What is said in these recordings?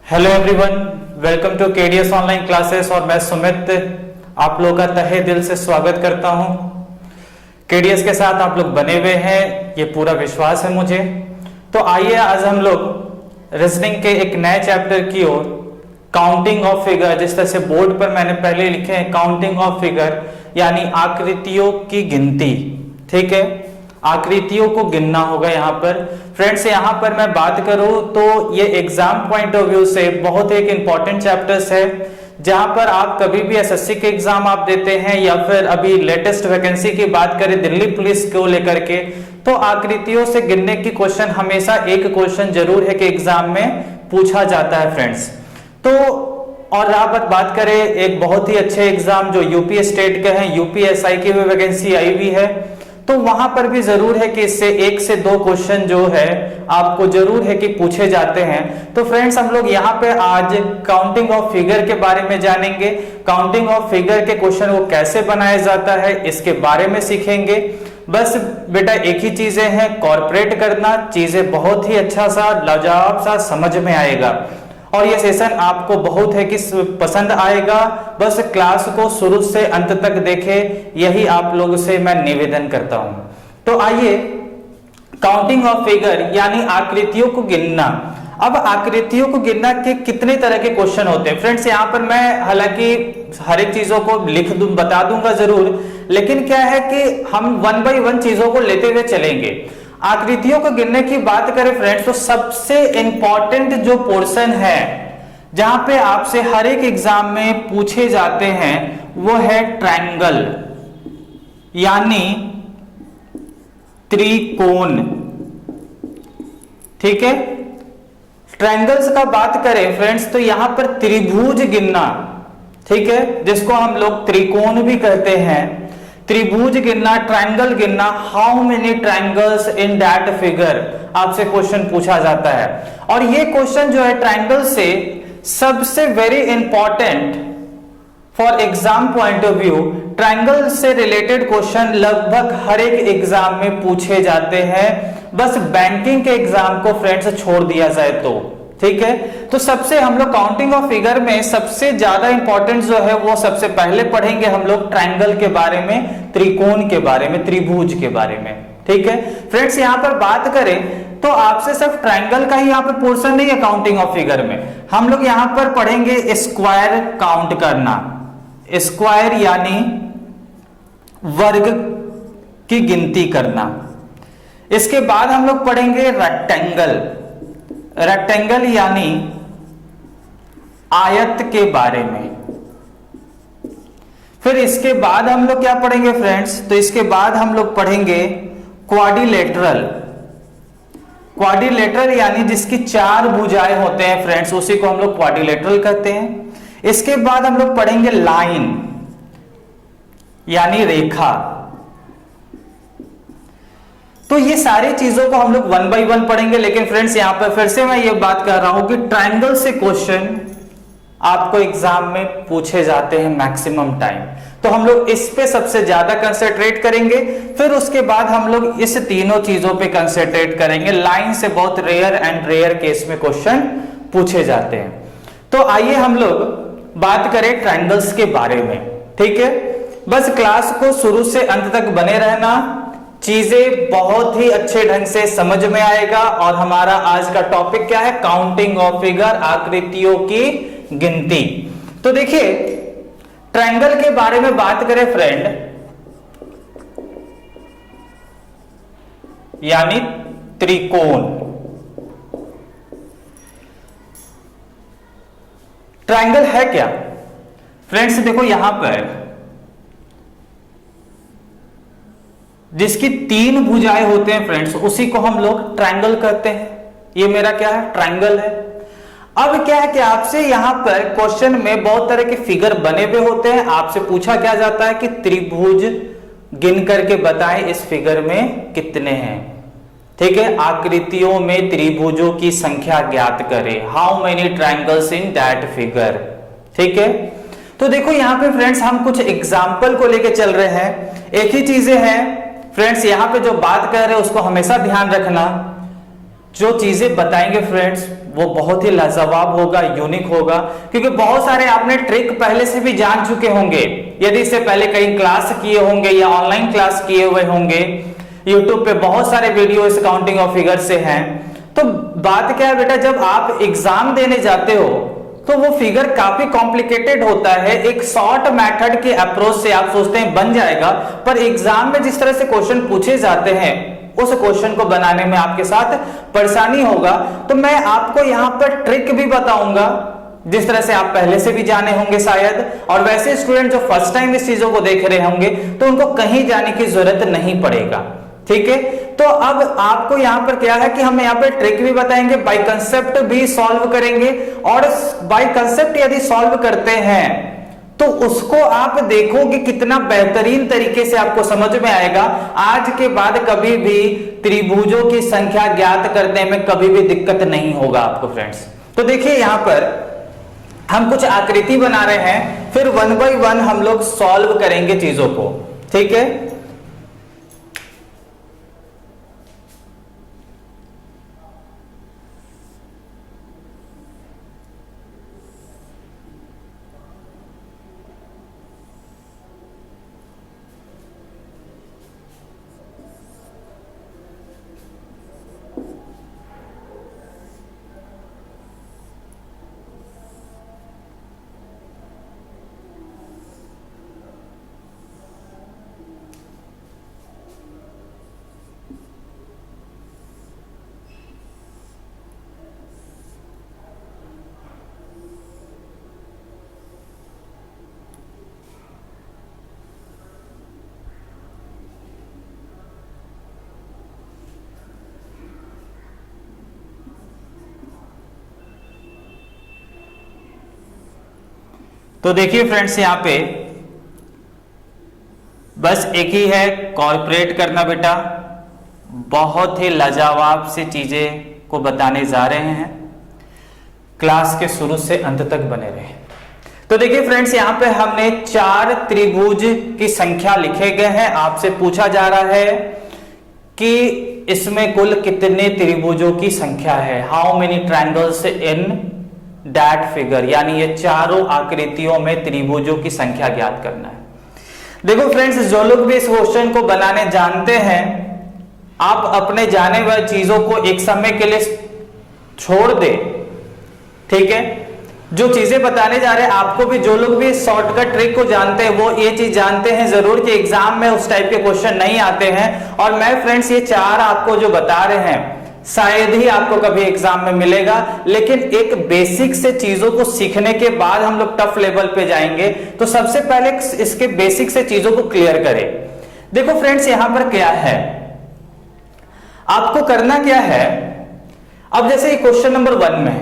Hello everyone, welcome to KDS online classes. और मैं सुमित आप लोगों का तहे दिल से स्वागत करता हूं। केडीएस के साथ आप लोग बने हुए हैं, ये पूरा विश्वास है मुझे। तो आइए आज हम लोग रीजनिंग के एक नए चैप्टर की ओर, काउंटिंग ऑफ फिगर, जिस तरह से बोर्ड पर मैंने पहले लिखे हैं काउंटिंग ऑफ फिगर, यानी आकृतियों की गिनती। ठीक है, आकृतियों को गिनना होगा यहाँ पर। फ्रेंड्स, यहाँ पर मैं बात करूं तो ये एग्जाम पॉइंट ऑफ व्यू से बहुत एक इंपॉर्टेंट चैप्टर्स है, जहां पर आप कभी भी एसएससी के एग्जाम आप देते हैं या फिर अभी लेटेस्ट वैकेंसी की बात करें दिल्ली पुलिस को लेकर के, तो आकृतियों से गिनने की क्वेश्चन हमेशा एक क्वेश्चन जरूर है कि एग्जाम में पूछा जाता है फ्रेंड्स। तो और आप बात करें एक बहुत ही अच्छे एग्जाम जो यूपी स्टेट के हैं, यूपीएसआई की भी वैकेंसी आई हुई है, तो वहां पर भी जरूर है कि इससे 1 से 2 क्वेश्चन जो है आपको जरूर है कि पूछे जाते हैं। तो फ्रेंड्स, हम लोग यहाँ पे आज काउंटिंग ऑफ फिगर के बारे में जानेंगे। काउंटिंग ऑफ फिगर के क्वेश्चन वो कैसे बनाया जाता है इसके बारे में सीखेंगे। बस बेटा एक ही चीजें हैं, कॉर्पोरेट करना, चीजें बहुत ही अच्छा सा लाजवाब सा समझ में आएगा और ये सेशन आपको बहुत है कि पसंद आएगा। बस क्लास को शुरू से अंत तक देखें, यही आप लोगों से मैं निवेदन करता हूं। तो आइए, काउंटिंग ऑफ फिगर यानी आकृतियों को गिनना। अब आकृतियों को गिनना के कितने तरह के क्वेश्चन होते हैं फ्रेंड्स। यहाँ पर मैं हालांकि हर एक चीजों को बता दूंगा जरूर, लेकिन क्या है कि हम 1 बाय 1 चीजों को लेते हुए चलेंगे। आकृतियों को गिनने की बात करें फ्रेंड्स, तो सबसे इंपॉर्टेंट जो पोर्शन है जहां पे आपसे हर एक एग्जाम में पूछे जाते हैं वो है ट्रायंगल यानी त्रिकोण। ठीक है, ट्रायंगल्स का बात करें फ्रेंड्स तो यहां पर त्रिभुज गिनना, ठीक है, जिसको हम लोग त्रिकोण भी कहते हैं, त्रिभुज गिनना, ट्रायंगल गिनना, how many triangles in that figure, आपसे क्वेश्चन पूछा जाता है। और ये क्वेश्चन जो है ट्रायंगल से सबसे very important for exam point of view, triangle से रिलेटेड क्वेश्चन लगभग हर एक एग्जाम में पूछे जाते हैं, बस बैंकिंग के एग्जाम को फ्रेंड्स छोड़ दिया जाए तो। ठीक है, तो सबसे हम लोग काउंटिंग ऑफ फिगर में सबसे ज्यादा इंपॉर्टेंट जो है वो सबसे पहले पढ़ेंगे हम लोग ट्रायंगल के बारे में, त्रिकोण के बारे में, त्रिभुज के बारे में। ठीक है फ्रेंड्स, यहां पर बात करें तो आपसे सिर्फ ट्रायंगल का ही यहां पर पोर्शन नहीं है काउंटिंग ऑफ फिगर में, हम लोग यहां पर पढ़ेंगे स्क्वायर काउंट करना, स्क्वायर यानी वर्ग की गिनती करना। इसके बाद हम लोग पढ़ेंगे रेक्टेंगल, रेक्टेंगल यानी आयत के बारे में। फिर इसके बाद हम लोग क्या पढ़ेंगे फ्रेंड्स, तो इसके बाद हम लोग पढ़ेंगे क्वाड्रिलेटरल, क्वाड्रिलेटरल यानी जिसकी 4 भुजाएं होते हैं फ्रेंड्स, उसी को हम लोग क्वाड्रिलेटरल कहते हैं। इसके बाद हम लोग पढ़ेंगे लाइन यानी रेखा। तो ये सारी चीजों को हम लोग 1 बाय 1 पढ़ेंगे, लेकिन फ्रेंड्स यहां पर फिर से मैं ये बात कर रहा हूं कि ट्रायंगल से क्वेश्चन आपको एग्जाम में पूछे जाते हैं मैक्सिमम टाइम, तो हम लोग इस पे सबसे ज्यादा कंसंट्रेट करेंगे। फिर उसके बाद हम लोग इस तीनों चीजों पे कंसंट्रेट करेंगे। लाइन से बहुत रेयर एंड रेयर केस में क्वेश्चन पूछे जाते हैं। तो आइए हम लोग बात करें ट्रायंगल्स के बारे में। ठीक है, बस क्लास को शुरू से अंत तक बने रहना, चीजें बहुत ही अच्छे ढंग से समझ में आएगा। और हमारा आज का टॉपिक क्या है, काउंटिंग ऑफ फिगर, आकृतियों की गिनती। तो देखिए ट्रायंगल के बारे में बात करें फ्रेंड, यानी त्रिकोण। ट्रायंगल है क्या फ्रेंड्स, देखो यहां पर जिसकी 3 भुजाएं होते हैं फ्रेंड्स, उसी को हम लोग ट्रायंगल कहते हैं। ये मेरा क्या है, ट्रायंगल है। अब क्या है कि आपसे यहां पर क्वेश्चन में बहुत तरह के फिगर बने हुए होते हैं, आपसे पूछा क्या जाता है कि त्रिभुज गिन करके बताएं इस फिगर में कितने हैं। ठीक है, आकृतियों में त्रिभुजों की संख्या ज्ञात करें, how many triangles in that figure. ठीक है, तो देखो यहां पे फ्रेंड्स हम कुछ एग्जाम्पल को लेके चल रहे हैं। एक ही चीजें हैं फ्रेंड्स, यहां पे जो बात कर रहे हैं उसको हमेशा ध्यान रखना। जो चीजें बताएंगे फ्रेंड्स वो बहुत ही लाजवाब होगा, यूनिक होगा, क्योंकि बहुत सारे आपने ट्रिक पहले से भी जान चुके होंगे। यदि इससे पहले कहीं क्लास किए होंगे या ऑनलाइन क्लास किए हुए होंगे, यूट्यूब पे बहुत सारे वीडियो इस काउंटिंग ऑफ फिगर से हैं। तो बात क्या है बेटा, जब आप एग्जाम देने जाते हो तो वो फिगर काफी कॉम्प्लिकेटेड होता है। एक शॉर्ट मेथड के अप्रोच से आप सोचते हैं बन जाएगा, पर एग्जाम में जिस तरह से क्वेश्चन पूछे जाते हैं उस क्वेश्चन को बनाने में आपके साथ परेशानी होगा। तो मैं आपको यहां पर ट्रिक भी बताऊंगा जिस तरह से आप पहले से भी जाने होंगे शायद, और वैसे स्टूडेंट जो फर्स्ट टाइम इस चीजों को देख रहे होंगे तो उनको कहीं जाने की जरूरत नहीं पड़ेगा। ठीक है, तो अब आपको यहां पर क्या है कि हम यहां पर ट्रिक भी बताएंगे, बाय कंसेप्ट भी सॉल्व करेंगे, और बाय कंसेप्ट यदि सॉल्व करते हैं तो उसको आप देखोगे कितना बेहतरीन तरीके से आपको समझ में आएगा। आज के बाद कभी भी त्रिभुजों की संख्या ज्ञात करने में कभी भी दिक्कत नहीं होगा आपको फ्रेंड्स। तो देखिए यहां पर हम कुछ आकृति बना रहे हैं, फिर 1 बाय 1 हम लोग सॉल्व करेंगे चीजों को। ठीक है, तो देखिए फ्रेंड्स यहां पे बस एक ही है, कॉर्पोरेट करना बेटा। बहुत ही लाजवाब सी चीजें को बताने जा रहे हैं, क्लास के शुरू से अंत तक बने रहे। तो देखिए फ्रेंड्स यहां पे हमने 4 त्रिभुज की संख्या लिखे गए हैं। आपसे पूछा जा रहा है कि इसमें कुल कितने त्रिभुजों की संख्या है, how many triangles in that figure, यानी ये चारों आकृतियों में त्रिभुजों की संख्या ज्ञात करना है। देखो फ्रेंड्स, जो लोग भी इस क्वेश्चन को बनाने जानते हैं, आप अपने जाने वाली चीजों को एक समय के लिए छोड़ दे। ठीक है, जो चीजें बताने जा रहे हैं आपको भी, जो लोग भी शॉर्टकट ट्रिक को जानते हैं वो ये चीज जानते हैं जरूर कि एग्जाम में उस टाइप के क्वेश्चन नहीं आते हैं। और मैं फ्रेंड्स ये 4 आपको जो बता रहे हैं शायद ही आपको कभी एग्जाम में मिलेगा, लेकिन एक बेसिक से चीजों को सीखने के बाद हम लोग टफ लेवल पे जाएंगे। तो सबसे पहले इसके बेसिक से चीजों को क्लियर करें। देखो फ्रेंड्स यहां पर क्या है, आपको करना क्या है, अब जैसे क्वेश्चन नंबर 1 में,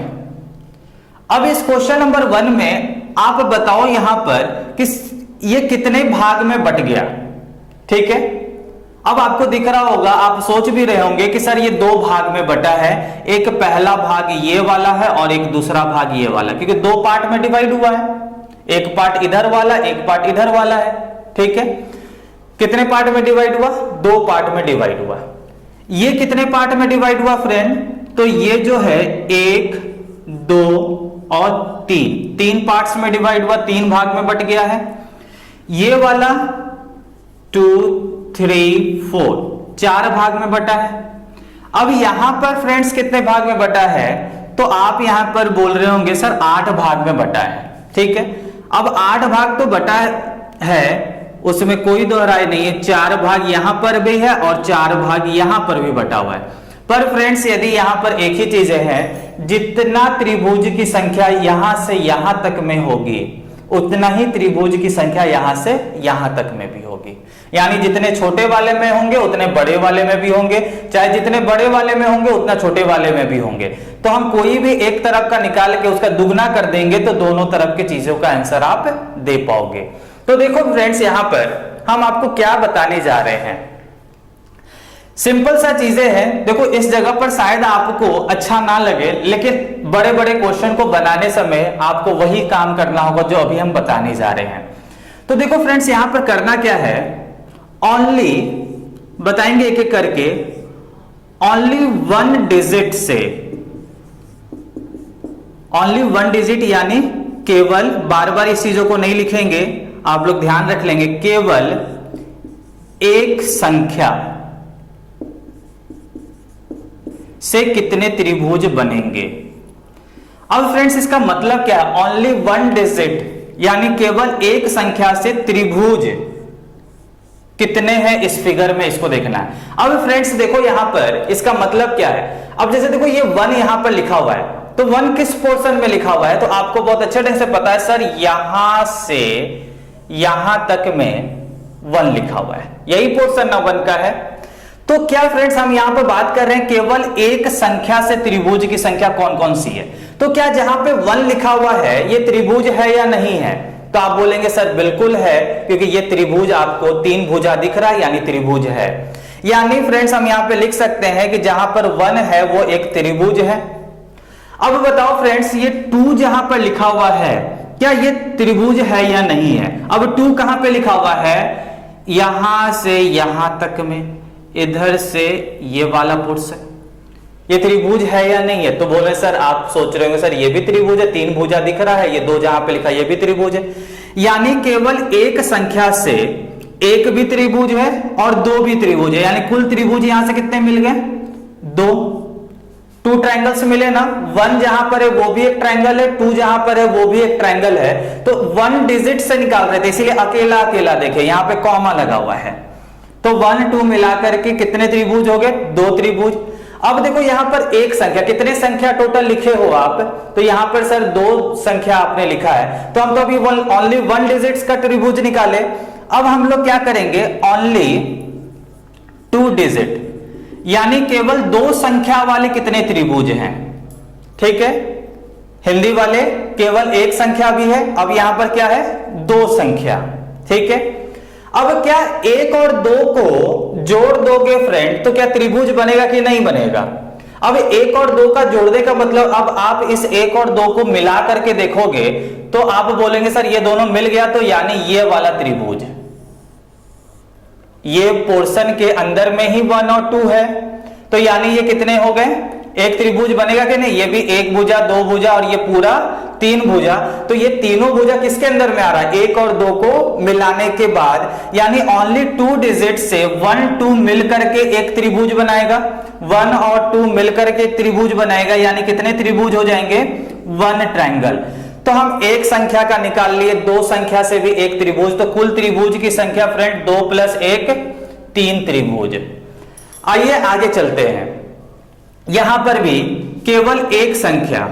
अब इस क्वेश्चन नंबर 1 में आप बताओ यहां पर कि ये कितने भाग में बट गया। ठीक है, अब आपको दिख रहा होगा, आप सोच भी रहे होंगे कि सर ये 2 भाग में बटा है, एक पहला भाग ये वाला है और एक दूसरा भाग ये वाला, क्योंकि 2 पार्ट में डिवाइड हुआ है, एक पार्ट इधर वाला एक पार्ट इधर वाला है। ठीक है, कितने पार्ट में डिवाइड हुआ, 2 पार्ट में डिवाइड हुआ। ये कितने पार्ट में डिवाइड हुआ फ्रेंड, तो ये जो है 1 2 और 3 पार्ट्स में डिवाइड हुआ, 3 भाग में बट गया है। ये वाला 2 3 4 4 भाग में बटा है। अब यहां पर फ्रेंड्स कितने भाग में बटा है, तो आप यहां पर बोल रहे होंगे सर 8 भाग में बटा है। ठीक है, अब 8 भाग तो बटा है, उसमें कोई दो राय नहीं है। 4 भाग यहां पर भी है और 4 भाग यहां पर भी बटा हुआ है। पर फ्रेंड्स यदि यहां पर एक ही चीजें हैं, जितना त्रिभुज की संख्या यहां से यहां तक में होगी उतना ही त्रिभुज की संख्या यहां से यहां तक में भी होगी। यानी जितने छोटे वाले में होंगे उतने बड़े वाले में भी होंगे, चाहे जितने बड़े वाले में होंगे उतना छोटे वाले में भी होंगे। तो हम कोई भी एक तरफ का निकाल के उसका दुगना कर देंगे तो दोनों तरफ की चीजों का आंसर आप दे पाओगे। तो देखो फ्रेंड्स यहां पर हम आपको क्या बताने जा रहे हैं, सिंपल सा चीजें हैं। देखो इस जगह पर शायद आपको अच्छा ना लगे, लेकिन बड़े बड़े क्वेश्चन को बनाने समय आपको वही काम करना होगा जो अभी हम बताने जा रहे हैं। तो देखो फ्रेंड्स यहां पर करना क्या है, ओनली बताएंगे एक एक करके, ओनली वन डिजिट से, ओनली वन डिजिट यानी केवल, बार बार इस चीजों को नहीं लिखेंगे, आप लोग ध्यान रख लेंगे, केवल एक संख्या से कितने त्रिभुज बनेंगे। अब फ्रेंड्स इसका मतलब क्या है, ओनली वन डिजिट यानी केवल एक संख्या से त्रिभुज कितने हैं इस फिगर में, इसको देखना है। अब फ्रेंड्स देखो यहां पर इसका मतलब क्या है, अब जैसे देखो ये वन यहां पर लिखा हुआ है, तो वन किस पोर्शन में लिखा हुआ है, तो आपको बहुत अच्छे ढंग से पता है सर यहां से यहां तक में वन लिखा हुआ है, यही पोर्शन ना वन का है। तो क्या फ्रेंड्स हम यहां पर बात कर रहे हैं केवल एक संख्या से त्रिभुज की संख्या कौन कौन सी है, तो क्या जहां पे वन लिखा हुआ है ये त्रिभुज है या नहीं है, तो आप बोलेंगे सर बिल्कुल है, क्योंकि ये त्रिभुज आपको तीन भुजा दिख रहा है यानी त्रिभुज है। यानी फ्रेंड्स हम यहां पे लिख सकते हैं कि जहां पर वन है वो एक त्रिभुज है। अब बताओ फ्रेंड्स ये टू जहां पर लिखा हुआ है क्या ये त्रिभुज है या नहीं है। अब टू कहां पे लिखा हुआ है, यहां से यहां तक में, इधर से ये वाला पोर्शन, ये त्रिभुज है या नहीं है, तो बोले सर आप सोच रहे होंगे सर ये भी त्रिभुज है, तीन भुजा दिख रहा है, ये दो जहां पे लिखा है ये भी त्रिभुज है। यानी केवल एक संख्या से एक भी त्रिभुज है और दो भी त्रिभुज है, यानी कुल त्रिभुज यहां से कितने मिल गए, दो। टू ट्रायंगल्स मिले ना, वन जहां पर है वो भी एक ट्रायंगल है, टू जहां पर है वो भी एक ट्रायंगल है, तो वन डिजिट से निकाल रहे थे इसीलिए अकेला अकेला देखे, यहां पे कॉमा लगा हुआ है, तो वन टू मिलाकर के कितने त्रिभुज हो गए, दो त्रिभुज। अब देखो यहां पर एक संख्या, कितने संख्या टोटल लिखे हो आप, तो यहां पर सर दो संख्या आपने लिखा है, तो हम तो अभी ओनली वन डिजिट्स का त्रिभुज निकाले। अब हम लोग क्या करेंगे, ओनली टू डिजिट यानी केवल दो संख्या वाले कितने त्रिभुज हैं, ठीक है। हिंदी वाले केवल एक संख्या भी है, अब यहां पर क्या है, दो संख्या, ठीक है। अब क्या एक और दो को जोड़ दोगे फ्रेंड तो क्या त्रिभुज बनेगा कि नहीं बनेगा। अब एक और दो का जोड़ने का मतलब, अब आप इस एक और दो को मिला करके देखोगे तो आप बोलेंगे सर ये दोनों मिल गया, तो यानी ये वाला त्रिभुज, ये पोर्शन के अंदर में ही वन और टू है, तो यानी ये कितने हो गए, एक त्रिभुज बनेगा कि नहीं, ये भी एक भुजा, दो भुजा और ये पूरा तीन भुजा, तो ये तीनों भुजा किसके अंदर में आ रहा है, एक और दो को मिलाने के बाद, यानी ओनली टू डिजिट से वन टू मिलकर के एक त्रिभुज बनाएगा, वन और टू मिलकर के एक त्रिभुज बनाएगा, यानी कितने त्रिभुज हो जाएंगे, वन ट्रायंगल। तो हम एक संख्या का निकाल लिए, दो संख्या से भी एक त्रिभुज, तो कुल त्रिभुज की संख्या फ्रेंड दो प्लस एक, तीन त्रिभुज। आइए आगे चलते हैं, यहां पर भी केवल एक संख्या,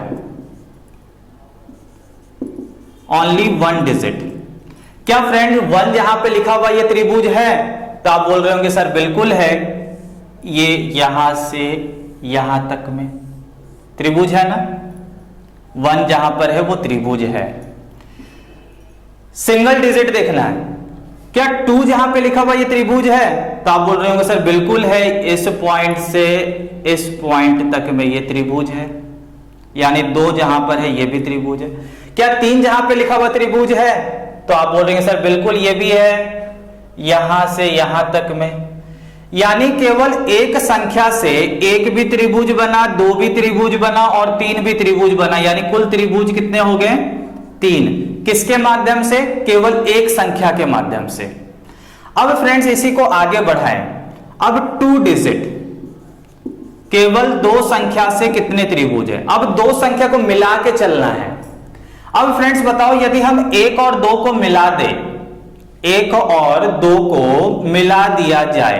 ओनली वन डिजिट, क्या फ्रेंड वन जहां पे लिखा हुआ ये त्रिभुज है, तो आप बोल रहे होंगे सर बिल्कुल है, ये यहां से यहां तक में त्रिभुज है ना, वन जहां पर है वो त्रिभुज है। सिंगल डिजिट देखना है, क्या टू जहां पे लिखा हुआ ये त्रिभुज है, तो आप बोल रहे होंगे सर बिल्कुल है, इस पॉइंट से इस पॉइंट तक में ये त्रिभुज है, यानी दो जहां पर है ये भी त्रिभुज है। क्या तीन जहां पे लिखा हुआ त्रिभुज है, तो आप बोल रहे हैं सर बिल्कुल ये भी है, यहां से यहां तक में, यानी केवल एक संख्या से एक भी त्रिभुज बना, दो भी त्रिभुज बना और तीन भी त्रिभुज बना, यानी कुल त्रिभुज कितने हो गए, तीन। किसके माध्यम से, केवल एक संख्या के माध्यम से। अब फ्रेंड्स इसी को आगे बढ़ाएं, अब टू डिजिट, केवल दो संख्या से कितने त्रिभुज है, अब दो संख्या को मिला के चलना है। अब फ्रेंड्स बताओ यदि हम एक और दो को मिला दें, एक और दो को मिला दिया जाए,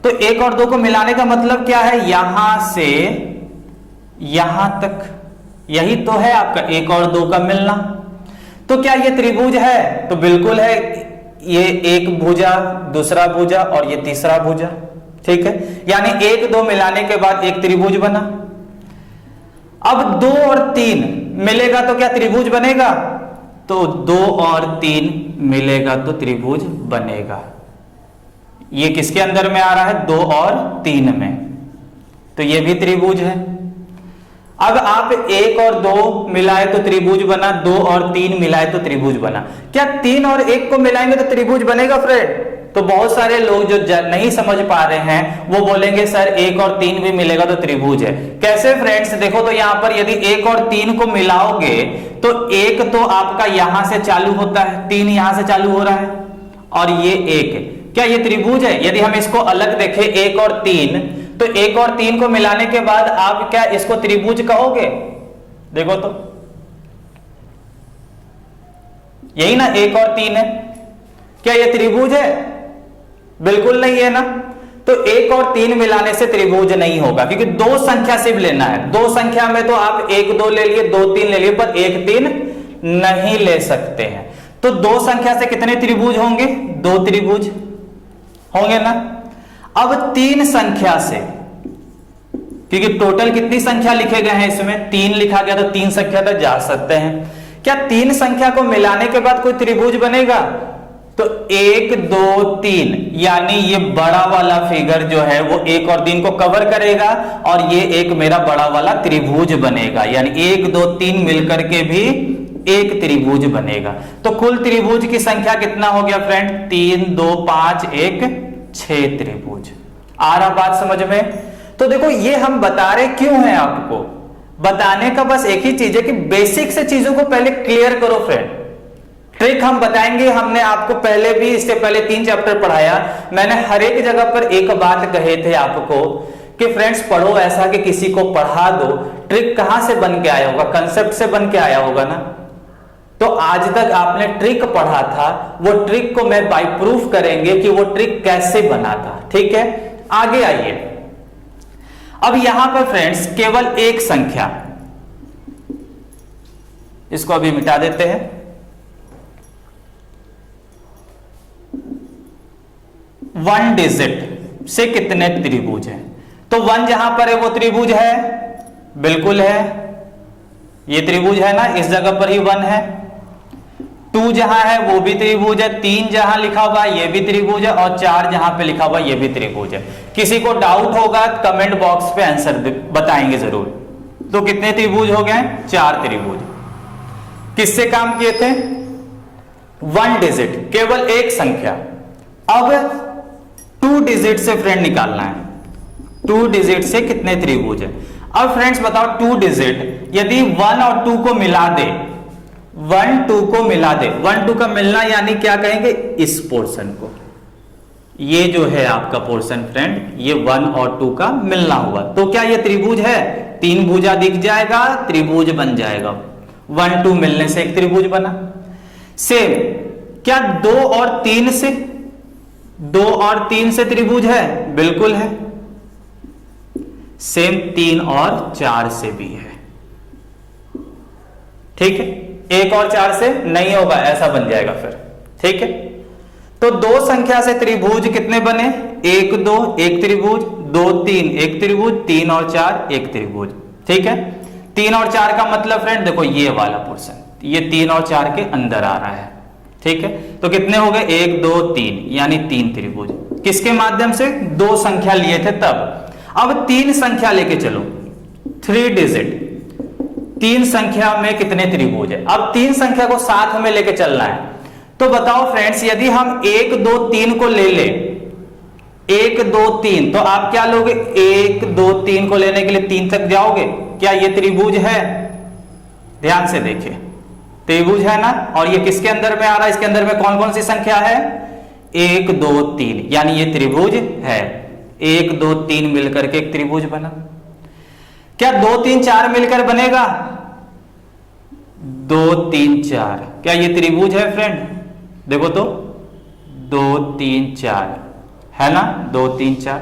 तो एक और दो को मिलाने का मतलब क्या है, यहां से यहां तक, यही तो है आपका एक और दो का मिलना। तो क्या ये त्रिभुज है, तो बिल्कुल है, ये एक भुजा, दूसरा भुजा और ये तीसरा भुजा, ठीक है, यानी एक दो मिलाने के बाद एक त्रिभुज बना। अब दो और तीन मिलेगा तो क्या त्रिभुज बनेगा, तो दो और तीन मिलेगा तो त्रिभुज बनेगा। ये किसके अंदर में आ रहा है, दो और तीन में, तो ये भी त्रिभुज है। अब आप एक और दो मिलाए तो त्रिभुज बना, दो और तीन मिलाए तो त्रिभुज बना। क्या तीन और एक को मिलाएंगे तो त्रिभुज बनेगा फ्रेंड, तो बहुत सारे लोग जो नहीं समझ पा रहे हैं वो बोलेंगे सर 1 और 3 भी मिलेगा तो त्रिभुज है। कैसे फ्रेंड्स, देखो तो यहां पर यदि 1 और 3 को मिलाओगे तो 1 तो आपका यहां से चालू होता है, 3 यहां से चालू हो रहा है और ये 1, क्या ये त्रिभुज है? यदि हम इसको अलग देखें 1 और 3, तो 1 और 3 को मिलाने के बाद आप क्या इसको त्रिभुज कहोगे? देखो तो यही ना 1 और 3 है, क्या ये त्रिभुज है? बिल्कुल नहीं है ना। तो 1 और 3 मिलाने से त्रिभुज नहीं होगा, क्योंकि दो संख्या सिर्फ लेना है। दो संख्या में तो आप 1 2 ले लिए, 2 3 ले लिए, पर 1 3 नहीं ले सकते हैं। तो दो संख्या से कितने त्रिभुज होंगे? 2 त्रिभुज होंगे ना। अब 3 संख्या से, क्योंकि टोटल कितनी संख्या लिखे गए हैं इसमें? 3 लिखा गया, तो 3 संख्या तक जा सकते हैं। क्या 3 संख्या को मिलाने के बाद कोई त्रिभुज बनेगा? तो 1 2 3, यानी ये बड़ा वाला फिगर जो है वो 1 और 3 को कवर करेगा और ये एक मेरा बड़ा वाला त्रिभुज बनेगा, यानी 1 2 3 मिलकर के भी एक त्रिभुज बनेगा। तो कुल त्रिभुज की संख्या कितना हो गया फ्रेंड? 3 2 5 1 6 त्रिभुज। आ रहा बात समझ में? तो देखो ये हम बता रहे क्यों है, आपको बताने का बस एक ही चीज है कि बेसिक से चीजों को पहले क्लियर करो फ्रेंड। ट्रिक हम बताएंगे, हमने आपको पहले भी, इससे पहले 3 चैप्टर पढ़ाया, मैंने हर एक जगह पर एक बात कहे थे आपको कि फ्रेंड्स पढ़ो ऐसा कि किसी को पढ़ा दो। ट्रिक कहां से बन के आया होगा? कंसेप्ट से बन के आया होगा ना। तो आज तक आपने ट्रिक पढ़ा था, वो ट्रिक को मैं बाय प्रूफ करेंगे कि वो ट्रिक कैसे बना था। ठीक है, आगे आइए। अब यहां पर फ्रेंड्स केवल एक संख्या, इसको अभी मिटा देते हैं। वन डिजिट से कितने त्रिभुज हैं? तो 1 जहां पर है वो त्रिभुज है, बिल्कुल है, ये त्रिभुज है ना, इस जगह पर ही 1 है। 2 जहां है वो भी त्रिभुज है, 3 जहां लिखा हुआ है ये भी त्रिभुज है, और 4 जहां पे लिखा हुआ ये भी त्रिभुज है। किसी को डाउट होगा कमेंट बॉक्स पे आंसर बताएंगे जरूर। तो कितने त्रिभुज हो गए? 4 त्रिभुज। किससे काम किए थे? 1 डिजिट, केवल एक संख्या। अब 2 डिजिट से फ्रेंड निकालना है, 2 डिजिट से कितने त्रिभुज है। अब फ्रेंड्स बताओ 2 डिजिट यदि 1 और 2 को मिला दे, 1 2 को मिला दे, 1 2 का मिलना यानी क्या कहेंगे? इस पोर्शन को, ये जो है आपका पोर्शन फ्रेंड, ये 1 और 2 का मिलना हुआ, तो क्या ये त्रिभुज है? 3 भुजा दिख जाएगा, त्रिभुज बन जाएगा। 1 2 मिलने से एक त्रिभुज बना। सेम क्या 2 और 3 से, 2 और 3 से त्रिभुज है? बिल्कुल है। सेम 3 और 4 से भी है। ठीक है, 1 और 4 से नहीं होगा, ऐसा बन जाएगा फिर। ठीक है, तो 2 संख्या से त्रिभुज कितने बने? 1 2 एक त्रिभुज, 2 3 एक त्रिभुज, 3 और 4 एक त्रिभुज। ठीक है, 3 और 4 का मतलब फ्रेंड देखो ये वाला पोर्शन, ये 3 और 4 के अंदर आ रहा है। ठीक है, तो कितने हो गए? 1 2 3, यानी 3 त्रिभुज। किसके माध्यम से? 2 संख्या लिए थे तब। अब 3 संख्या लेके चलो, 3 डिजिट, 3 संख्या में कितने त्रिभुज है? अब 3 संख्या को साथ में लेके चलना है। तो बताओ फ्रेंड्स यदि हम 1 2 3 को ले ले, 1 2 3, तो आप क्या लोगे? 1 2 3 को लेने के लिए 3 तक जाओगे। क्या ये त्रिभुज है? ध्यान से देखिए, त्रिभुज है ना। और ये किसके अंदर में आ रहा है? इसके अंदर में कौन कौन सी संख्या है? 1 2 3, यानी ये त्रिभुज है। 1 2 3 मिलकर के एक त्रिभुज बना। क्या 2 3 4 मिलकर बनेगा? 2 3 4, क्या ये त्रिभुज है फ्रेंड? देखो तो 2 3 4 है ना, 2 3 4,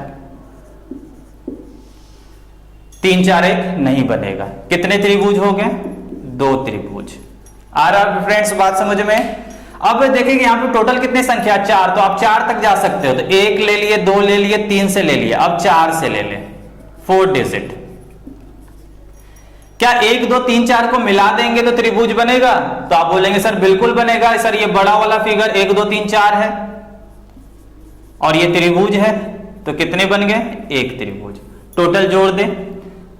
3 4 1 नहीं बनेगा। कितने त्रिभुज हो गए? 2 त्रिभुज। आ रहा फ्रेंड्स बात समझ में? अब देखेंगे यहां पे टोटल कितने संख्या? 4, तो आप 4 तक जा सकते हो। तो 1 ले लिए, 2 ले लिए, 3 से ले लिया, अब 4 से ले ले, 4 डिजिट। क्या 1 2 3 4 को मिला देंगे तो त्रिभुज बनेगा? तो आप बोलेंगे सर बिल्कुल बनेगा सर, ये बड़ा वाला फिगर 1 2 3 4 है और ये त्रिभुज है, तो कितने बन गए? 1 त्रिभुज। टोटल जोड़ दें,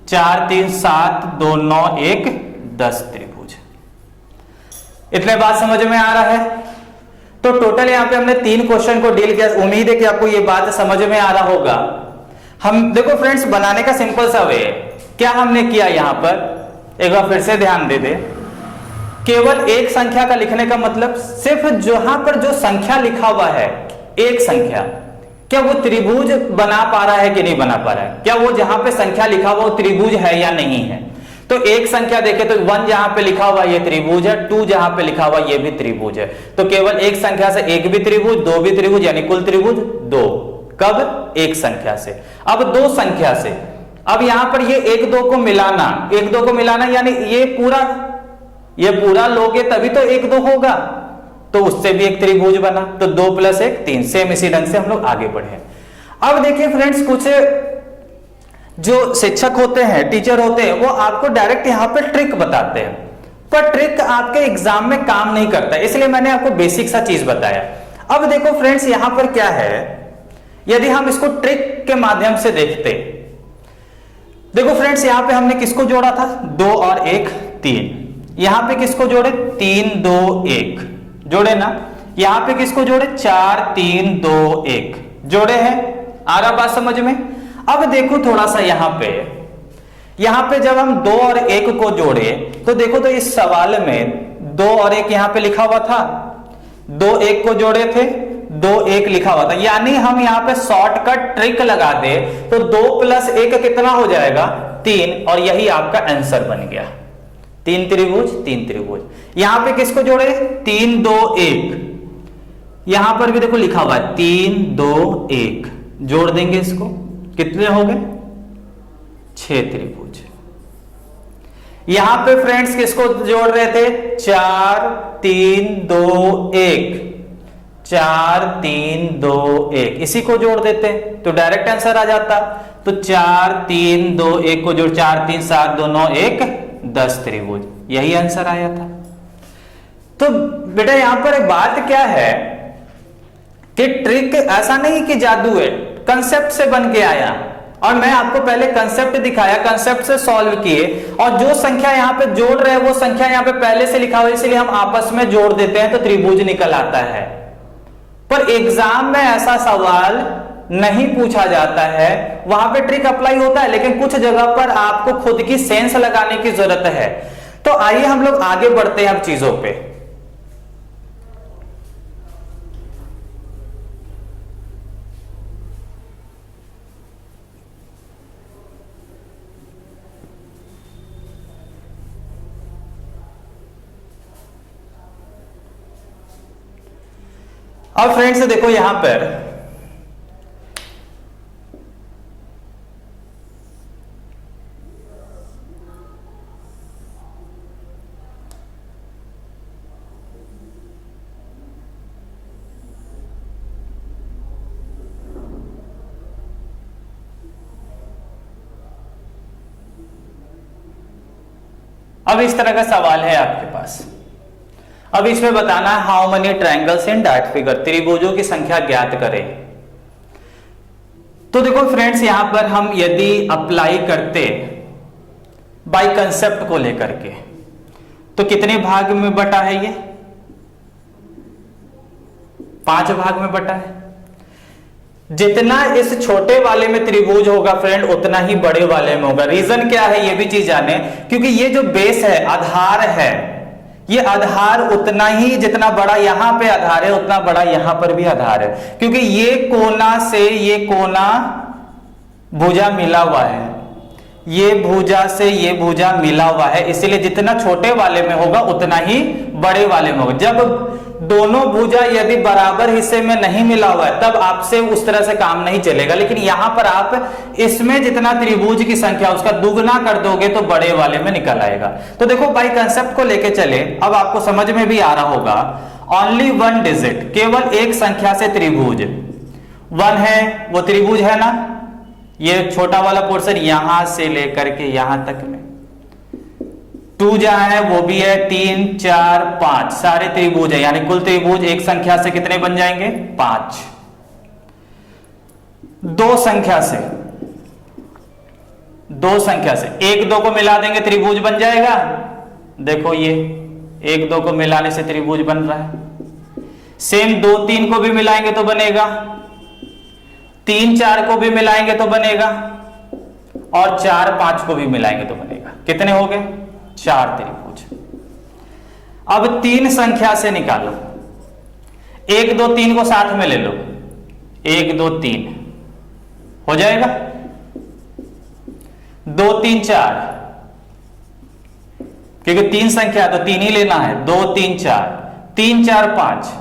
4 3 7 2 9 1 10 त्रिभुज। इतने बात समझ में आ रहा है? तो टोटल यहाँ पे हमने 3 क्वेश्चन को डील किया। उम्मीद है कि आपको ये बात समझ में आ रहा होगा। हम देखो फ्रेंड्स, बनाने का सिंपल सा वे क्या हमने किया यहाँ पर, एक बार फिर से ध्यान दे दे। केवल एक संख्या का लिखने का मतलब सिर्फ जहां पर जो संख्या लिखा हुआ है, एक संख्या, क्या वो त्रिभुज बना पा रहा है कि नहीं बना पा रहा है, क्या वो जहां पे संख्या लिखा हुआ वो त्रिभुज है या नहीं है। तो एक संख्या देखे तो 1 जहां पे लिखा हुआ ये त्रिभुज है, 2 जहां पे लिखा हुआ ये भी त्रिभुज है। तो केवल एक संख्या से एक भी त्रिभुज, 2 भी त्रिभुज, यानी कुल त्रिभुज 2। कब? एक संख्या से। अब 2 संख्या से, अब यहां पर ये 1 2 को मिलाना, 1 2 को मिलाना यानी ये पूरा लोगे तभी तो 1 2 होगा, तो उससे भी एक त्रिभुज बना। तो 2 + 1 3। सेम इसी ढंग से हम लोग आगे बढ़े। अब देखिए फ्रेंड्स, कुछ जो शिक्षक होते हैं, टीचर होते हैं, वो आपको डायरेक्ट यहां पे ट्रिक बताते हैं, पर ट्रिक आपके एग्जाम में काम नहीं करता, इसलिए मैंने आपको बेसिक सा चीज बताया। अब देखो फ्रेंड्स, यहां पर क्या है, यदि हम इसको ट्रिक के माध्यम से देखते, देखो फ्रेंड्स, यहां पे हमने किसको जोड़ा था, 2 और 1 3। यहां पे किसको जोड़े, 3 2 1 जोड़े ना। यहां पे किसको जोड़े, 4 3 2 1 जोड़े हैं। आ रहा बात समझ में। अब देखो थोड़ा सा यहां पे जब हम 2 और 1 को जोड़े तो देखो, तो इस सवाल में 2 और 1 यहां पे लिखा हुआ था, 2 1 को जोड़े थे, 2 1 लिखा हुआ था, यानी हम यहां पे शॉर्टकट ट्रिक लगा दे तो 2 + 1 कितना हो जाएगा, 3, और यही आपका आंसर बन गया। 3 त्रिभुज 3 त्रिभुज। यहां पे किसको जोड़े, 3 2 1, यहां पर भी देखो लिखा हुआ है 3 2 1, जोड़ देंगे इसको, कितने हो गए, 6 त्रिभुज। यहां पे फ्रेंड्स किसको जोड़ रहे थे, 4 3 2 1, 4 3 2 1, इसी को जोड़ देते तो डायरेक्ट आंसर आ जाता। तो 4 3 2 1 को जोड़, 4 3 7 2 9 1 10 त्रिभुज, यही आंसर आया था। तो बेटा यहां पर बात क्या है कि ट्रिक ऐसा नहीं कि जादू है, कंसेप्ट से बन के आया, और मैं आपको पहले कंसेप्ट दिखाया, कंसेप्ट से सॉल्व किए, और जो संख्या यहां पे जोड़ रहे हैं वो संख्या यहां पे पहले से लिखा हुआ है, इसलिए हम आपस में जोड़ देते हैं तो त्रिभुज निकल आता है। पर एग्जाम में ऐसा सवाल नहीं पूछा जाता है, वहां पे ट्रिक अप्लाई होता है, लेकिन कुछ जगह पर आपको खुद की सेंस लगाने की जरूरत है। तो आइए हम लोग आगे बढ़ते हैं अब चीजों पे। अब फ्रेंड्स देखो यहां पर अब इस तरह का सवाल है आपके पास। अब इसमें बताना है how many triangles in that figure, त्रिभुजों की संख्या ज्ञात करें। तो देखो फ्रेंड्स, यहां पर हम यदि अप्लाई करते बाय कंसेप्ट को लेकर के, तो कितने भाग में बटा है ये, 5 भाग में बटा है। जितना इस छोटे वाले में त्रिभुज होगा फ्रेंड, उतना ही बड़े वाले में होगा। रीजन क्या है ये भी चीज जाने, क्योंकि ये जो बेस है, आधार है, ये आधार उतना ही, जितना बड़ा यहां पे आधार है उतना बड़ा यहां पर भी आधार है, क्योंकि ये कोना से ये कोना भुजा मिला हुआ है, ये भुजा से ये भुजा मिला हुआ है, इसलिए जितना छोटे वाले में होगा उतना ही बड़े वाले में होगा। जब दोनों भुजा यदि बराबर हिस्से में नहीं मिला हुआ है तब आपसे उस तरह से काम नहीं चलेगा, लेकिन यहां पर आप इसमें जितना त्रिभुज की संख्या उसका दुगना कर दोगे तो बड़े वाले में निकल आएगा। तो देखो बाई कंसेप्ट को लेके चले, अब आपको समझ में भी आ रहा होगा। ओनली 1 डिजिट, केवल एक संख्या से त्रिभुज 1 है, वो त्रिभुज है ना, ये छोटा वाला पोर्शन यहां से लेकर के यहां तक में। 2 जहां है वो भी है, 3 4 5 सारे त्रिभुज है, यानी कुल त्रिभुज एक संख्या से कितने बन जाएंगे, 5। 2 संख्या से 1 2 को मिला देंगे त्रिभुज बन जाएगा। देखो ये 1 2 को मिलाने से त्रिभुज बन रहा है। सेम 2 3 को भी मिलाएंगे तो बनेगा, 3 4 को भी मिलाएंगे तो बनेगा, और 4 5 को भी मिलाएंगे तो बनेगा। कितने हो गए? 4 त्रिभुज। अब 3 संख्या से निकालो, 1 2 3 को साथ में ले लो, 1 2 3 हो जाएगा, 2 3 4, क्योंकि 3 संख्या तो 3 ही लेना है, 2 3 4, 3 4 5,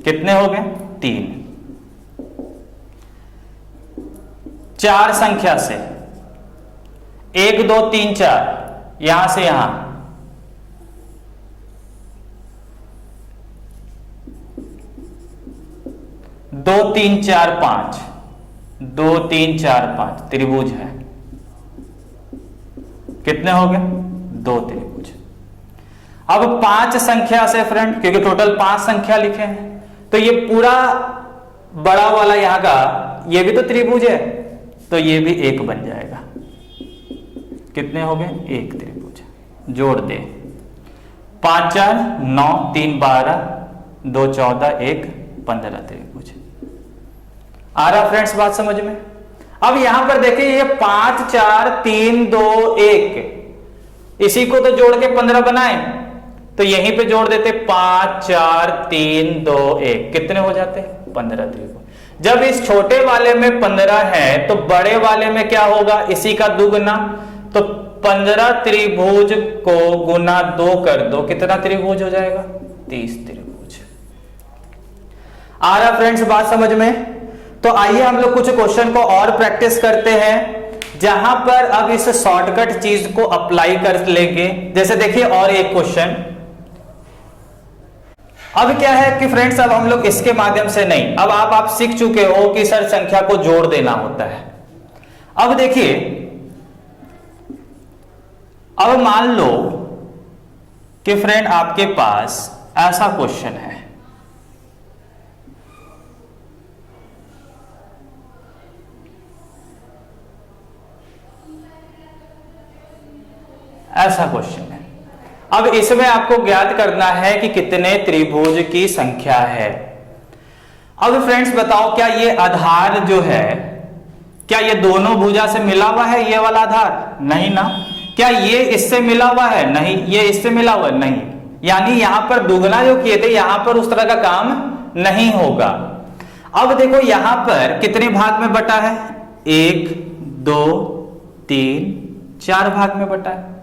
कितने हो गए? 3। 4 संख्या से 1 2 3 4, यहां से यहां, 2 3 4 5, 2 3 4 5 त्रिभुज है। कितने हो गए? 2 त्रिभुज। अब 5 संख्या से फ्रेंड, क्योंकि टोटल 5 संख्या लिखे हैं, तो ये पूरा बड़ा वाला यहां का ये भी तो त्रिभुज है, तो ये भी 1 बन जाएगा। कितने हो गए? 1 त्रिभुज। जोड़ दे, 5 4 9, 3 12, 2 14, 1 15 त्रिभुज। आ रहा फ्रेंड्स बात समझ में? अब यहां पर देखिए, ये 5 4 3 2 1, इसी को तो जोड़ के 15 बनाए, तो यहीं पे जोड़ देते 5 4 3 2 1, कितने हो जाते? 15 त्रिभुज। जब इस छोटे वाले में 15 है तो बड़े वाले में क्या होगा? इसी का दुगुना, तो 15 त्रिभुज को गुना 2 कर दो, कितना त्रिभुज हो जाएगा? 30 त्रिभुज। आ रहा फ्रेंड्स बात समझ में? तो आइए हम लोग कुछ क्वेश्चन को और प्रैक्टिस करते हैं, जहां पर अब इस शॉर्टकट चीज को अप्लाई कर लेंगे। जैसे देखिए और एक क्वेश्चन, अब क्या है कि फ्रेंड्स, अब हम लोग इसके माध्यम से नहीं, अब आप सीख चुके हो कि सर संख्या को जोड़ देना होता है। अब देखिए, अब मान लो कि फ्रेंड आपके पास ऐसा क्वेश्चन है, ऐसा क्वेश्चन है। अब इसमें आपको ज्ञात करना है कि कितने त्रिभुज की संख्या है। अब फ्रेंड्स बताओ, क्या ये आधार जो है, क्या ये दोनों भुजा से मिला हुआ है? ये वाला आधार नहीं ना। क्या ये इससे मिला हुआ है? नहीं। ये इससे मिला हुआ है? नहीं। यानी यहां पर दुगना जो किए थे, यहां पर उस तरह का काम नहीं होगा। अब देखो यहां पर कितने भाग में बटा है? 1 2 3 4 भाग में बटा है।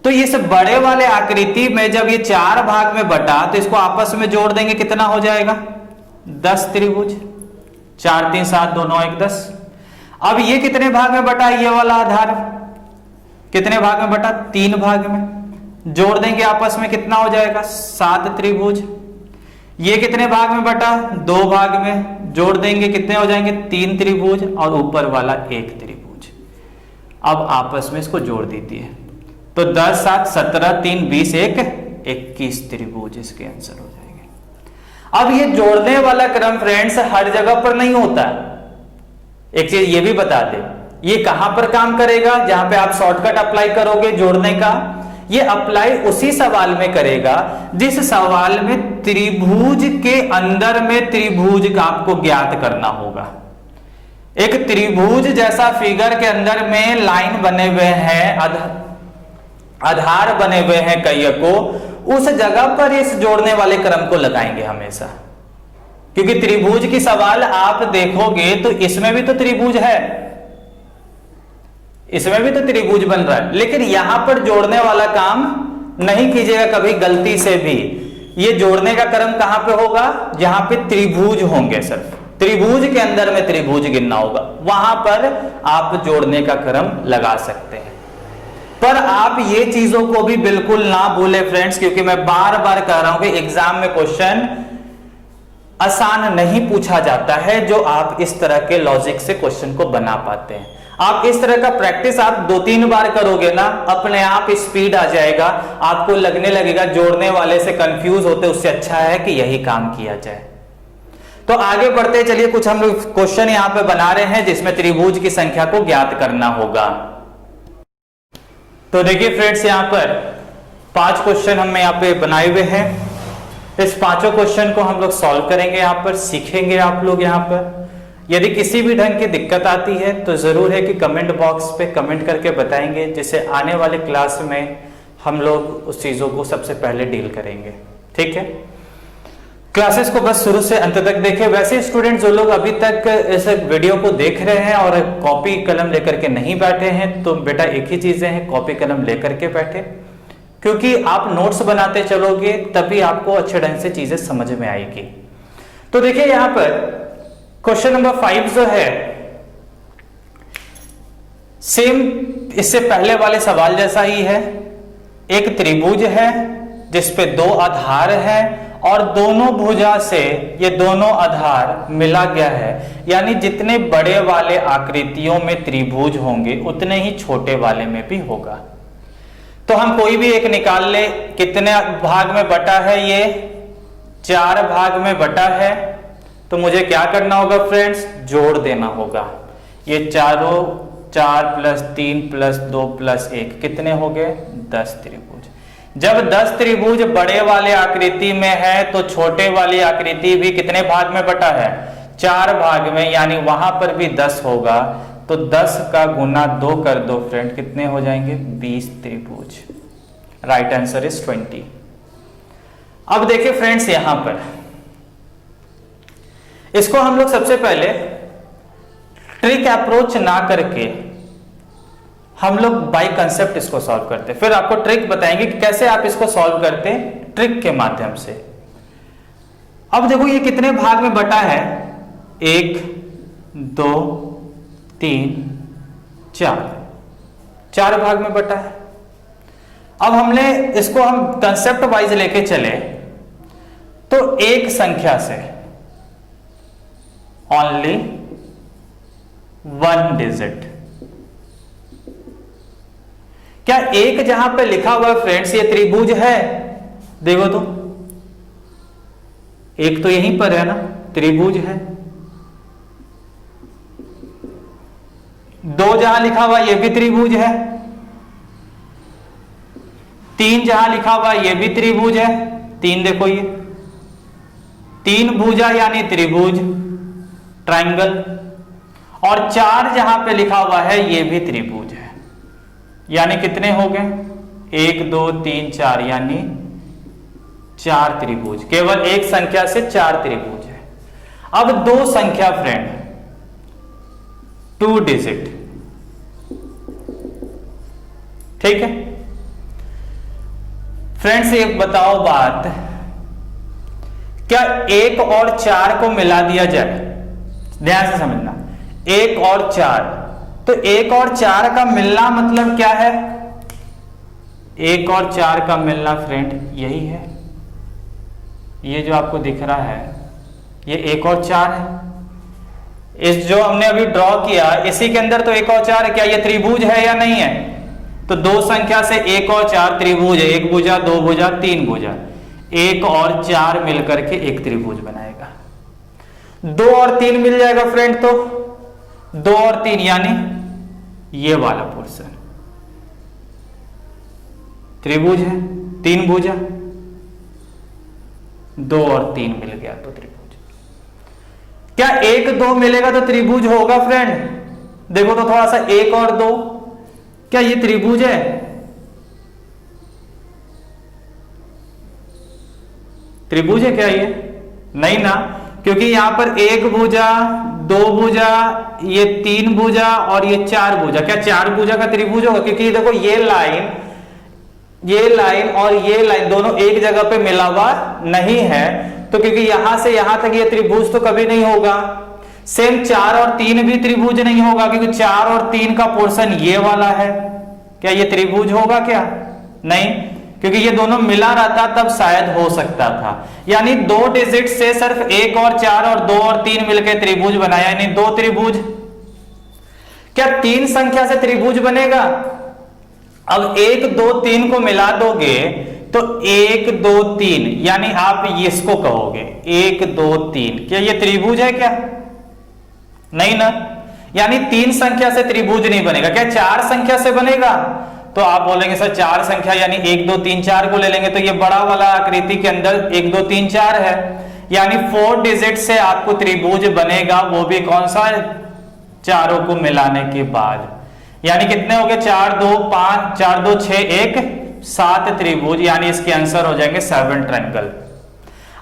तो इस बड़े वाले आकृति में जब ये 4 भाग में बटा, तो इसको आपस में जोड़ देंगे, कितना हो जाएगा? 10 त्रिभुज। 4 3 7 2 9 1 10। अब ये कितने भाग में बटा? ये वाला आधार कितने भाग में बटा? 3 भाग में। जोड़ देंगे आपस में, कितना हो जाएगा? 7 त्रिभुज। ये कितने भाग में बटा? 2 भाग में। जोड़ देंगे, कितने हो जाएंगे? 3 त्रिभुज, और ऊपर वाला 1 त्रिभुज। अब आपस में इसको जोड़ दीजिए, तो 10 7 17 3 20 1 21 त्रिभुज इसके आंसर हो जाएंगे। अब ये जोड़ने वाला क्रम फ्रेंड्स हर जगह पर नहीं होता। एक चीज ये भी बता दे, ये कहां पर काम करेगा? जहां पे आप शॉर्टकट अप्लाई करोगे जोड़ने का, ये अप्लाई उसी सवाल में करेगा जिस सवाल में त्रिभुज के अंदर में त्रिभुज का आपको ज्ञात करना होगा। एक त्रिभुज जैसा फिगर के अंदर में लाइन बने हुए हैं, आधार बने हुए हैं कई को, उस जगह पर इस जोड़ने वाले क्रम को लगाएंगे हमेशा। क्योंकि त्रिभुज की सवाल आप देखोगे तो इसमें भी तो त्रिभुज है, इसमें भी तो त्रिभुज बन रहा है, लेकिन यहां पर जोड़ने वाला काम नहीं कीजिएगा कभी गलती से भी। ये जोड़ने का क्रम कहां पे होगा? जहां पे त्रिभुज होंगे, सिर्फ त्रिभुज के अंदर में त्रिभुज गिनना होगा, वहां पर आप जोड़ने का क्रम लगा सकते हैं। पर आप ये चीजों को भी बिल्कुल ना भूले फ्रेंड्स, क्योंकि मैं बार बार कह रहा हूं कि एग्जाम में क्वेश्चन आसान नहीं पूछा जाता है जो आप इस तरह के लॉजिक से क्वेश्चन को बना पाते हैं। आप इस तरह का प्रैक्टिस आप 2-3 बार करोगे ना, अपने आप स्पीड आ जाएगा, आपको लगने लगेगा जोड़ने वाले से कंफ्यूज होते उससे अच्छा है कि यही काम किया जाए। तो आगे बढ़ते चलिए, कुछ हम लोग क्वेश्चन यहां पे बना रहे हैं जिसमें त्रिभुज की संख्या को ज्ञात करना होगा। तो देखिए फ्रेंड्स, यहां पर 5 क्वेश्चन हम यहां पे बनाए हुए हैं। इस पांचों क्वेश्चन को हम लोग सॉल्व करेंगे, यहाँ पर सीखेंगे आप लोग। यहाँ पर यदि किसी भी ढंग की दिक्कत आती है तो जरूर है कि कमेंट बॉक्स पे कमेंट करके बताएंगे, जिससे आने वाले क्लास में हम लोग उस चीजों को सबसे पहले डील करेंगे। ठीक है, क्लासेस को बस शुरू से अंत तक देखें। वैसे स्टूडेंट जो लोग अभी तक इस वीडियो को देख रहे हैं और कॉपी कलम लेकर के नहीं बैठे हैं, तो बेटा एक ही चीजें हैं, कॉपी कलम लेकर के बैठे, क्योंकि आप नोट्स बनाते चलोगे तभी आपको अच्छे ढंग से चीजें समझ में आएगी। तो देखिए यहां पर क्वेश्चन नंबर 5 जो है, सेम इससे पहले वाले सवाल जैसा ही है। एक त्रिभुज है जिसपे दो आधार है और दोनों भुजा से ये दोनों आधार मिला गया है, यानी जितने बड़े वाले आकृतियों में त्रिभुज होंगे उतने ही छोटे वाले में भी होगा। तो हम कोई भी एक निकाल ले, कितने भाग में बटा है, ये 4 भाग में बटा है। तो मुझे क्या करना होगा फ्रेंड्स, जोड़ देना होगा। ये चारों 4 + 3 + 2 + 1 कितने हो गए, 10 त्रिभुज। जब 10 त्रिभुज बड़े वाले आकृति में है तो छोटे वाली आकृति भी कितने भाग में बटा है, 4 भाग में, यानी वहां पर भी 10 होगा। तो 10 का गुना 2 कर दो फ्रेंड, कितने हो जाएंगे, 20 त्रिभुज। Right answer is 20। अब देखिए फ्रेंड्स, यहां पर इसको हम लोग सबसे पहले ट्रिक अप्रोच ना करके हम लोग बाय कंसेप्ट इसको सॉल्व करते, फिर आपको ट्रिक बताएंगे कि कैसे आप इसको सॉल्व करते ट्रिक के माध्यम से। अब देखो ये कितने भाग में बटा है, 1 2 3 4 भाग में बटा है। अब हमने इसको हम कंसेप्ट वाइज लेके चले तो एक संख्या से ओनली 1 डिजिट, क्या एक जहां पे लिखा हुआ है फ्रेंड्स ये त्रिभुज है, देखो तो एक तो यहीं पर है ना, त्रिभुज है। 2 जहां लिखा हुआ ये भी त्रिभुज है, 3 जहां लिखा हुआ ये भी त्रिभुज है। 3 देखो ये 3 भुजा यानी त्रिभुज, ट्रायंगल। और 4 जहां पे लिखा हुआ है ये भी त्रिभुज है, यानी कितने हो गए, 1 2 3 4, यानी 4 त्रिभुज। केवल एक संख्या से 4 त्रिभुज है। अब 2 संख्या फ्रेंड 2 डिजिट, ठीक है फ्रेंड्स। एक बताओ बात, क्या 1 और 4 को मिला दिया जाए, ध्यान से समझना, 1 और 4, तो 1 और 4 का मिलना मतलब क्या है, 1 और 4 का मिलना फ्रेंड यही है, ये जो आपको दिख रहा है ये 1 और 4 है। इस जो हमने अभी ड्रॉ किया इसी के अंदर तो 1 और 4 है, क्या ये त्रिभुज है या नहीं है, तो 2 संख्या से 1 और 4 त्रिभुज है, 1 भुजा 2 भुजा 3 भुजा, 1 और 4 मिलकर के एक त्रिभुज बनाएगा। 2 और 3 मिल जाएगा फ्रेंड, तो 2 और 3 यानी ये वाला पोर्शन त्रिभुज है, 3 भुजा, 2 और 3 मिल गया तो त्रिभुज। क्या 1 2 मिलेगा तो त्रिभुज होगा फ्रेंड, देखो तो थोड़ा सा 1 और 2, क्या ये त्रिभुज है, त्रिभुज है क्या ये, नहीं ना, क्योंकि यहां पर 1 भुजा 2 भुजा, ये 3 भुजा और ये 4 भुजा, क्या 4 भुजा का त्रिभुज होगा, क्योंकि देखो ये लाइन और ये लाइन दोनों एक जगह पे मिला हुआ नहीं है, तो क्योंकि यहां से यहां तक ये त्रिभुज तो कभी नहीं होगा। सेम 4 और 3 भी त्रिभुज नहीं होगा, क्योंकि 4 और 3 का पोर्शन ये वाला है, क्या ये त्रिभुज होगा क्या, नहीं, क्योंकि ये दोनों मिला रहता तब शायद हो सकता था। यानी 2 डिजिट से सिर्फ 1 और 4 और 2 और 3 मिलकर त्रिभुज बनाया, यानी 2 त्रिभुज। क्या 3 संख्या से त्रिभुज बनेगा, अब 1 2 3 को मिला दोगे तो 1 2 3, यानी आप इसको कहोगे 1 2 3, क्या ये त्रिभुज है क्या, नहीं ना, यानी 3 संख्या से त्रिभुज नहीं बनेगा। क्या 4 संख्या से बनेगा, तो आप बोलेंगे सर चार संख्या यानी 1 2 3 4 को ले लेंगे, तो ये बड़ा वाला आकृति के अंदर 1 2 3 4 है, यानी 4 डिजिट से आपको त्रिभुज बनेगा, वो भी कौन सा, चारों को मिलाने के बाद। यानी कितने हो गए, 4 2 5 4 2 6 1 7 त्रिभुज, यानी इसके आंसर हो जाएंगे 7 ट्रायंगल।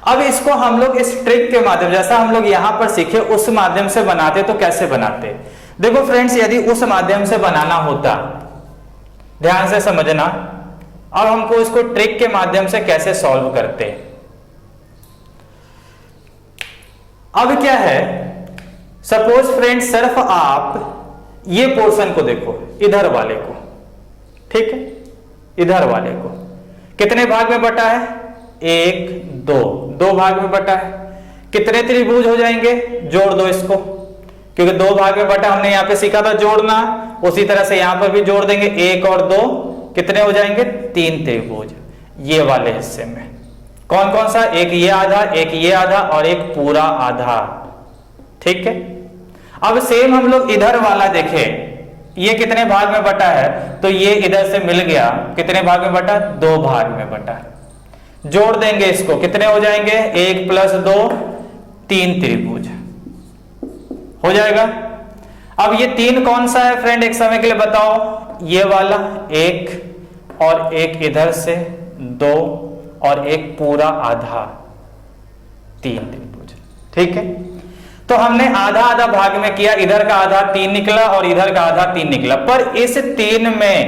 अब इसको हम लोग इस ट्रिक के माध्यम, जैसा हम लोग यहां पर सीखे उस माध्यम से बनाते, तो कैसे बनाते, देखो फ्रेंड्स, यदि उस माध्यम से बनाना होता, ध्यान से समझना, अब हमको इसको ट्रिक के माध्यम से कैसे सॉल्व करते। अब क्या है, सपोज फ्रेंड्स सिर्फ आप ये पोर्शन को देखो, इधर वाले को, ठीक है, इधर वाले को कितने भाग में बटा है, 1 2 2 भाग में बटा है। कितने त्रिभुज हो जाएंगे, जोड़ दो इसको, क्योंकि 2 भाग में बटा, हमने यहां पे सीखा था जोड़ना, उसी तरह से यहां पर भी जोड़ देंगे, 1 और 2 कितने हो जाएंगे, 3 त्रिभुज। ये वाले हिस्से में कौन कौन सा, एक ये आधा, एक ये आधा और एक पूरा आधा, ठीक है। अब सेम हम लोग इधर वाला देखें, ये कितने भाग में बटा है, तो ये इधर से मिल गया, कितने भाग में बटा, 2 भाग में बटा। जोड़ देंगे इसको, कितने हो जाएंगे, 1 + 2 3 त्रिभुज हो जाएगा। अब ये 3 कौन सा है फ्रेंड, एक समय के लिए बताओ, ये वाला 1 और एक इधर से 2 और एक पूरा आधा, 3 त्रिभुज, ठीक है। तो हमने आधा आधा भाग में किया, इधर का आधा 3 निकला और इधर का आधा 3 निकला, पर इस 3 में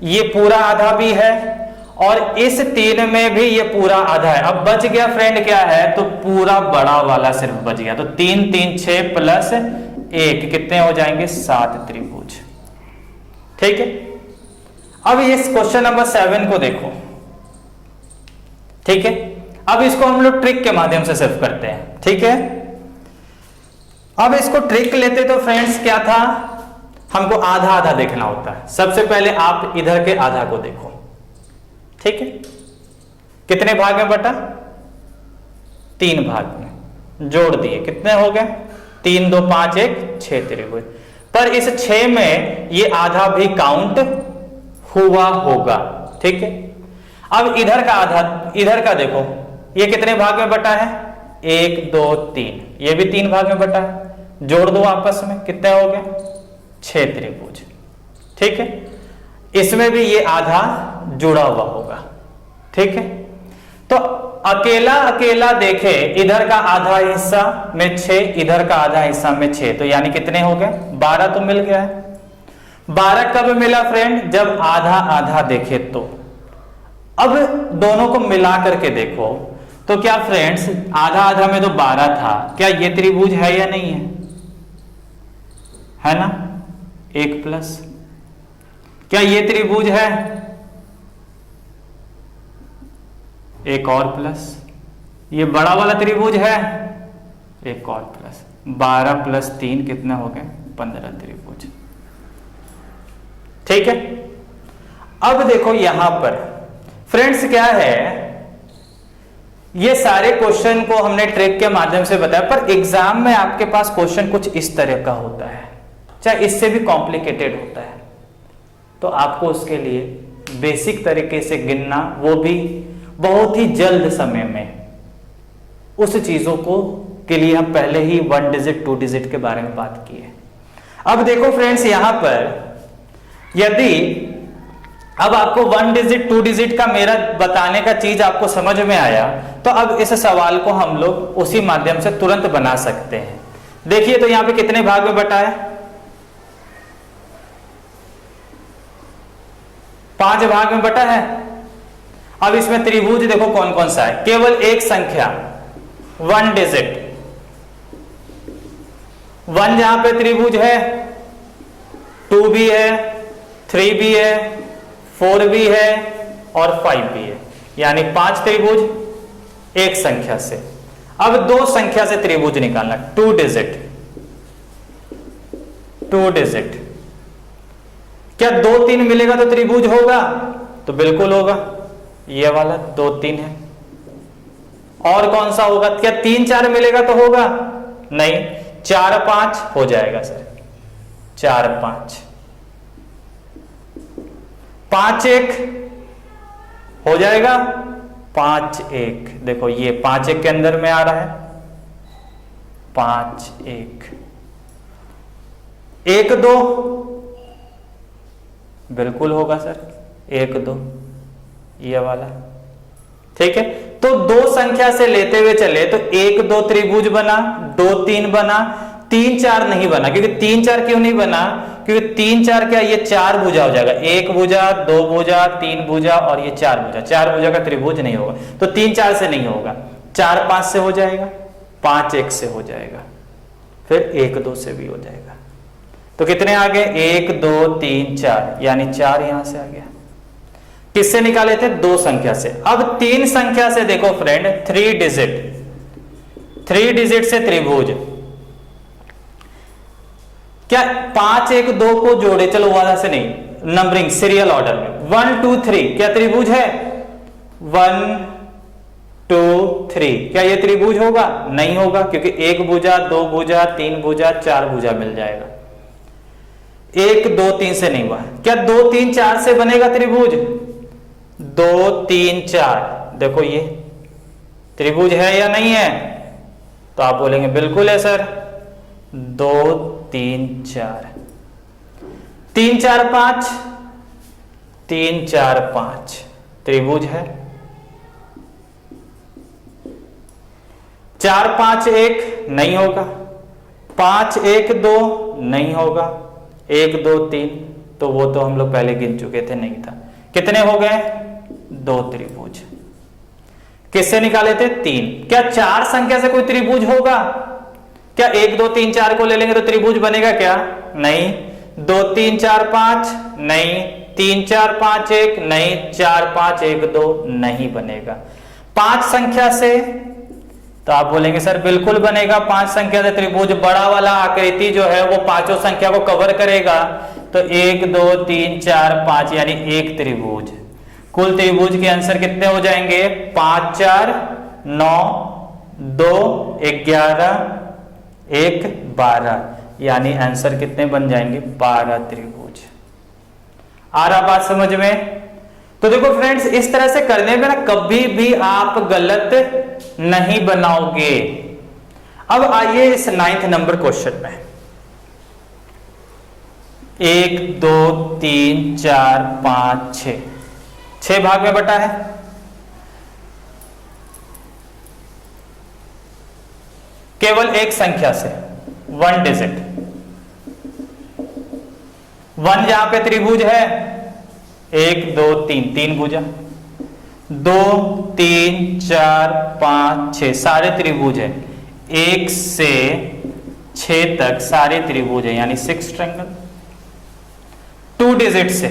ये पूरा आधा भी है और इस 3 में भी ये पूरा आधा है। अब बच गया फ्रेंड क्या है, तो पूरा बड़ा वाला सिर्फ बच गया, तो 3 3 6 + 1 कितने हो जाएंगे, 7 त्रिभुज, ठीक है। अब इस क्वेश्चन नंबर 7 को देखो, ठीक है। अब इसको हम लोग ट्रिक के माध्यम से सिर्फ करते हैं, ठीक है। अब इसको ट्रिक लेते तो फ्रेंड्स क्या था, हमको आधा आधा देखना होता है। सबसे पहले आप इधर के आधा को देखो, ठीक है, कितने भाग में बटा, 3 भाग में, जोड़ दिए, कितने हो गए, 3 2 5 1 6 त्रिभुज। पर इस 6 में ये आधा भी काउंट हुआ होगा, ठीक है। अब इधर का आधा, इधर का देखो, ये कितने भाग में बटा है, 1 2 3, ये भी 3 भाग में बटा है, जोड़ दो आपस में, कितने हो गए, 6 त्रिभुज, ठीक है। इसमें भी ये आधा जुड़ा हुआ होगा, ठीक है। तो अकेला अकेला देखे, इधर का आधा हिस्सा में 6, इधर का आधा हिस्सा में 6, तो यानी कितने हो गए, 12 तो मिल गया है। 12 कब मिला फ्रेंड, जब आधा आधा देखे तो। अब दोनों को मिला करके देखो, तो क्या फ्रेंड्स आधा आधा में तो 12 था, क्या ये त्रिभुज है या नहीं है ना, 1 प्लस, क्या ये त्रिभुज है, एक और प्लस, ये बड़ा वाला त्रिभुज है, एक और प्लस, 12 + 3 कितने हो गए, 15 त्रिभुज, ठीक है। अब देखो यहां पर फ्रेंड्स क्या है, ये सारे क्वेश्चन को हमने ट्रिक के माध्यम से बताया, पर एग्जाम में आपके पास क्वेश्चन कुछ इस तरह का होता है, चाहे इससे भी कॉम्प्लिकेटेड होता है, तो आपको उसके लिए बेसिक तरीके से गिनना, वो भी बहुत ही जल्द समय में, उस चीजों को के लिए हम पहले ही 1 डिजिट 2 डिजिट के बारे में बात की है। अब देखो फ्रेंड्स यहां पर, यदि अब आपको 1 डिजिट 2 डिजिट का मेरा बताने का चीज आपको समझ में आया, तो अब इस सवाल को हम लोग उसी माध्यम से तुरंत बना सकते हैं। देखिए तो यहां पे कितने भाग में बटा है, 5 भाग में बटा है। अब इसमें त्रिभुज देखो कौन कौन सा है, केवल एक संख्या 1 डिजिट, 1 जहां पे त्रिभुज है, 2 भी है, 3 भी है, 4 भी है और 5 भी है, यानी 5 त्रिभुज एक संख्या से। अब 2 संख्या से त्रिभुज निकालना, 2 डिजिट, 2 डिजिट, क्या 2 3 मिलेगा तो त्रिभुज होगा, तो बिल्कुल होगा, ये वाला 2 3 है। और कौन सा होगा, क्या 3 4 मिलेगा तो होगा, नहीं, 4 5 हो जाएगा सर, 4 5, 5 1 हो जाएगा, 5 1, देखो ये 5 1 के अंदर में आ रहा है, 5 1 1 2 बिल्कुल होगा सर, 1 2 ये वाला, ठीक है। तो दो संख्या से लेते हुए चले तो 1 2 त्रिभुज बना, 2 3 बना, 3 4 नहीं बना। क्योंकि 3 4 क्यों नहीं बना? क्योंकि 3 4 क्या, ये 4 भुजा हो जाएगा, 1 भुजा, 2 भुजा, 3 भुजा और ये 4 भुजा, 4 भुजा का त्रिभुज नहीं होगा। तो 3 4 से नहीं होगा, 4 5 से हो जाएगा, 5 1 से हो जाएगा, फिर 1 2 से भी हो जाएगा। तो कितने आ गए? 1 2 3 4, यानी 4 यहां से आ गया। किससे निकाले थे? 2 संख्या से। अब 3 संख्या से देखो फ्रेंड, 3 डिजिट से त्रिभुज, क्या 5 1 2 को जोड़े, चलो वाला से नहीं, नंबरिंग सीरियल ऑर्डर में 1 2 3 क्या त्रिभुज है? 1 2 3 क्या ये त्रिभुज होगा? नहीं होगा, क्योंकि 1 भुजा, 2 भुजा, 3 भुजा, 4 भुजा मिल जाएगा। 1 2 3 से नहीं हुआ। क्या 2 3 4 से बनेगा त्रिभुज? 2 3 4, देखो ये त्रिभुज है या नहीं है? तो आप बोलेंगे बिल्कुल है सर। 2 3 4, 3 4 5, 3 4 5 त्रिभुज है। 4 5 1 नहीं होगा, 5 1 2 नहीं होगा, 1 2 3 तो वो तो हम लोग पहले गिन चुके थे, नहीं था। कितने हो गए? 2 त्रिभुज। किससे निकाले थे? 3। क्या 4 संख्या से कोई त्रिभुज होगा? क्या 1 2 3 4 को ले लेंगे तो त्रिभुज बनेगा क्या? नहीं। 2 3 4 5 नहीं, 3 4 5 1 नहीं, 4 5 1 2 नहीं बनेगा। 5 संख्या से तो आप बोलेंगे सर बिल्कुल बनेगा। 5 संख्या से त्रिभुज, बड़ा वाला आकृति जो है वो पांचों संख्या को कवर करेगा। तो 1 2 3 4 5 यानी 1 त्रिभुज। कुल त्रिभुज के आंसर कितने हो जाएंगे? 5 4 9 2 11 1 12, यानी आंसर कितने बन जाएंगे? 12 त्रिभुज। आ रहा बात समझ में? तो देखो फ्रेंड्स, इस तरह से करने में ना कभी भी आप गलत नहीं बनाओगे। अब आइए इस 9th नंबर क्वेश्चन में। 1 2 3 4 5 6, 6 भाग में बटा है। केवल एक संख्या से, 1 डिजिट। 1 जहां पे त्रिभुज है, 1 2 3 3 भुजा, 2 3 4 5 6 सारे त्रिभुज है। 1 से 6 तक सारे त्रिभुज है, यानी 6 ट्रायंगल। 2 डिजिट से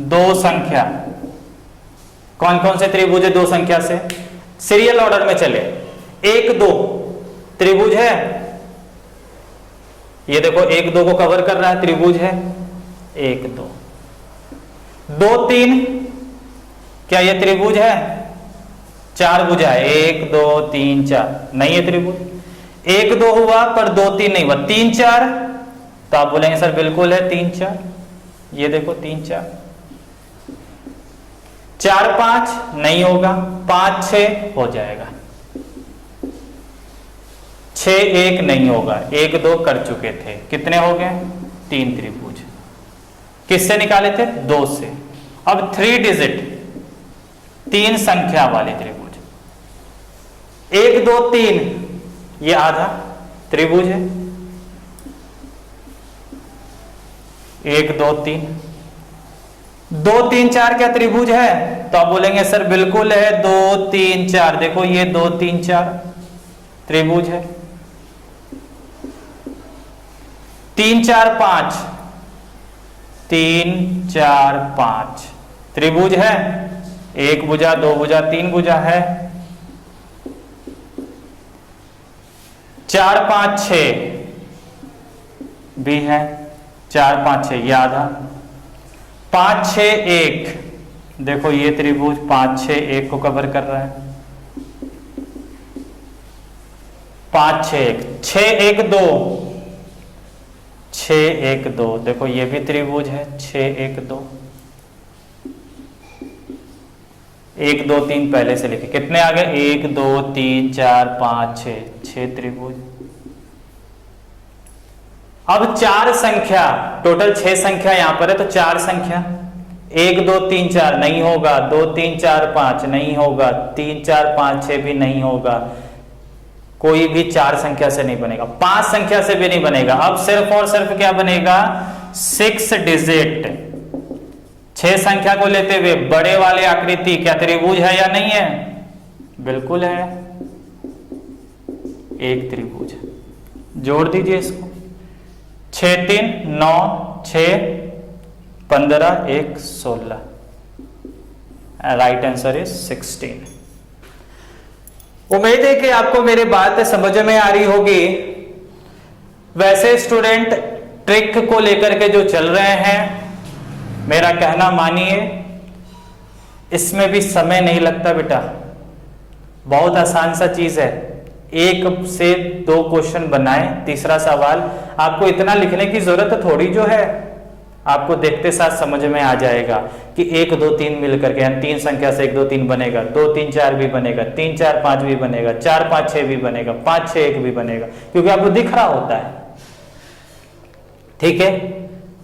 2 संख्या, कौन कौन से त्रिभुज है 2 संख्या से? सीरियल ऑर्डर में चले। 1 2 त्रिभुज है, ये देखो 1 2 को कवर कर रहा है, त्रिभुज है 1 2। 2 3 क्या ये त्रिभुज है? 4 भुजा है, 1 2 3 4 नहीं है त्रिभुज। 1 2 हुआ पर 2 3 नहीं हुआ, 3 4 तो आप बोलेंगे सर बिल्कुल है 3 4, ये देखो 3 4। 4 5 नहीं होगा, 5 6 हो जाएगा, 6 1 नहीं होगा, 1 2 कर चुके थे। कितने हो गए? 3 त्रिभुज। किससे निकाले थे? 2 से। अब 3 डिजिट 3 संख्या वाले त्रिभुज, 1 2 3 ये आधा त्रिभुज है, 1 2 3। 2 3 4 क्या त्रिभुज है? तो आप बोलेंगे सर बिल्कुल है, 2 3 4, देखो ये 2 3 4 त्रिभुज है। 3 4 5 3 4 5 त्रिभुज है, 1 भुजा 2 भुजा 3 भुजा है। 4 5 6 भी है, 4 5 6 ये आधा। 5 6 1 देखो ये त्रिभुज 5 6 1 को कवर कर रहा है। 5 6 1 6 1 2 6 1 2 देखो ये भी त्रिभुज है, 6 1 2 1 2 3 पहले से लिखे, कितने आ गए? 1 2 3 4 5 6, 6 त्रिभुज। अब 4 संख्या, टोटल 6 संख्या यहां पर है, तो 4 संख्या 1 2 3 4 नहीं होगा, 2 3 4 5 नहीं होगा, 3 4 5 6 भी नहीं होगा, कोई भी 4 संख्या से नहीं बनेगा, 5 संख्या से भी नहीं बनेगा। अब सिर्फ और सिर्फ क्या बनेगा? 6 डिजिट 6 संख्या को लेते हुए बड़े वाले आकृति क्या त्रिभुज है या नहीं है? बिल्कुल है, एक त्रिभुज। जोड़ दीजिए इसको, 6 3 9 6 15 1 16, राइट आंसर इज 16। उम्मीद है कि आपको मेरी बात समझ में आ रही होगी। वैसे स्टूडेंट ट्रिक को लेकर के जो चल रहे हैं, मेरा कहना मानिए, इसमें भी समय नहीं लगता बेटा, बहुत आसान सा चीज है। 1 से 2 क्वेश्चन बनाएं, तीसरा सवाल, आपको इतना लिखने की जरूरत थोड़ी जो है, आपको देखते साथ समझ में आ जाएगा कि 1 2 3 मिलकर के 3 संख्या से 1 2 3 बनेगा, 2 3 4 भी बनेगा, 3 4 5 भी बनेगा, 4 5 6 भी बनेगा, 5 6 1 भी बनेगा, क्योंकि आपको दिख रहा होता है। ठीक है,